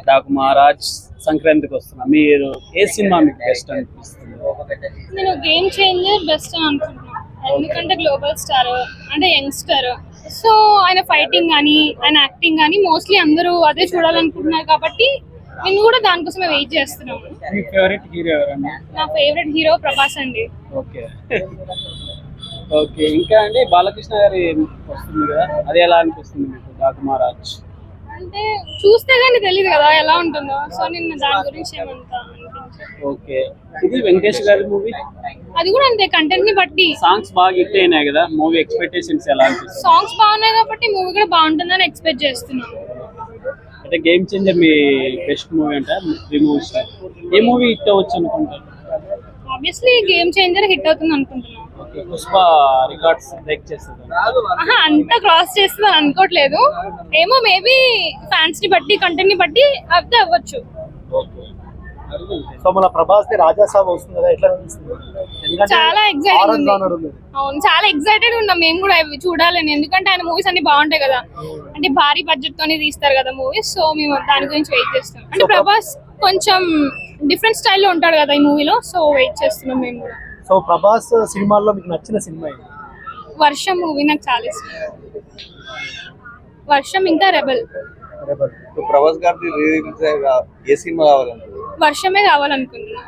డాకు మహారాజ్ సంక్రాంతికి వస్తున్నా. మీరు ఏ సినిమా మీకు బెస్ట్ అనిపిస్తుంది? నేను గేమ్ చేంజర్ బెస్ట్ అని అనుకుంటున్నాను. ఎందుకంటే గ్లోబల్ స్టార్ అంటే యంగ్స్టర్, సో ఆయన ఫైటింగ్ కానీ ఆయన యాక్టింగ్ కానీ మోస్ట్లీ అందరూ అదే చూడాలనుకుంటున్నారు కాబట్టి నేను కూడా దానికోసమే వెయిట్ చేస్తున్నాను. మీ ఫేవరెట్ హీరో ఎవరన్నా? నా ఫేవరెట్ హీరో ప్రభాస్ అండి. Okay okay. ఇంకా అండి బాలకృష్ణ గారి వస్తుంది కదా, అది ఎలా అనిపిస్తుంది మీకు? డాకు మహారాజ్ అంటే చూస్తే కానీ తెలియదు కదా ఎలా ఉంటుందో, సో నేను దాని గురించి ఏమంతా అనిపించదు. ఓకే. ఇది వెంకటేష్ గారి మూవీ, అది కూడా అంతే కంటెంట్ ని బట్టి. సాంగ్స్ బాగా హిట్ అయినాయి కదా, మూవీ ఎక్స్పెక్టేషన్స్ ఎలా అనిపిస్తుంది? సాంగ్స్ బాగున్నాయి కాబట్టి మూవీ కూడా బాగుంటుందని ఎక్స్పెక్ట్ చేస్తున్నాను. అంటే గేమ్ చేంజర్ మీ బెస్ట్ మూవీ అంటే ఈ మూవీస్ ఏ మూవీ హిట్ అవ్వచ్చు అనుకుంటారు? ఆబ్వియస్లీ గేమ్ చేంజర్ హిట్ అవుతుంది అనుకుంటున్నాను. ఓకే. పుష్ప రికార్డ్స్ బ్రేక్ చేస్తుంది. అంత క్రాస్ చేస్తుందని అనుకోవట్లేదు, ఏమో మేబీ ఫ్యాన్స్ ని బట్టి కంటెంట్ ని బట్టి అర్థం అవ్వచ్చు. ఓకే. సో మన ప్రభాస్ ది రాజా సాబ్ వస్తుంది కదా, ఎట్లా అనిపిస్తుంది? ఎందుకంటే చాలా ఎక్సైటింగ్ horror ఉంది. genre ఉంది. అవును, చాలా ఎక్సైటెడ్ ఉన్నాం మేము కూడా అవి చూడాలని. ఎందుకంటే ఆయన మూవీస్ అన్ని బాగుంటాయి కదా, అంటే భారీ బడ్జెట్ తోనే తీస్తారు కదా మూవీస్, సో మేము దాని గురించి వెయిట్ చేస్తాం. అంటే ప్రభాస్ కొంచెం డిఫరెంట్ స్టైల్లో ఉంటాడు కదా ఈ మూవీలో, సో వెయిట్ చేస్తున్నాం మేము కూడా. సో ప్రభాస్ సినిమాల్లో మీకు నచ్చిన సినిమా ఏంటి? వర్షం మూవీ నాకు చాలా ఇష్టం. వర్షం ఇంకా రెబల్. రెబల్. ప్రభాస్ గారి ఏ సినిమా కావాలంటే వర్షమే కావాలనుకుంటున్నాను.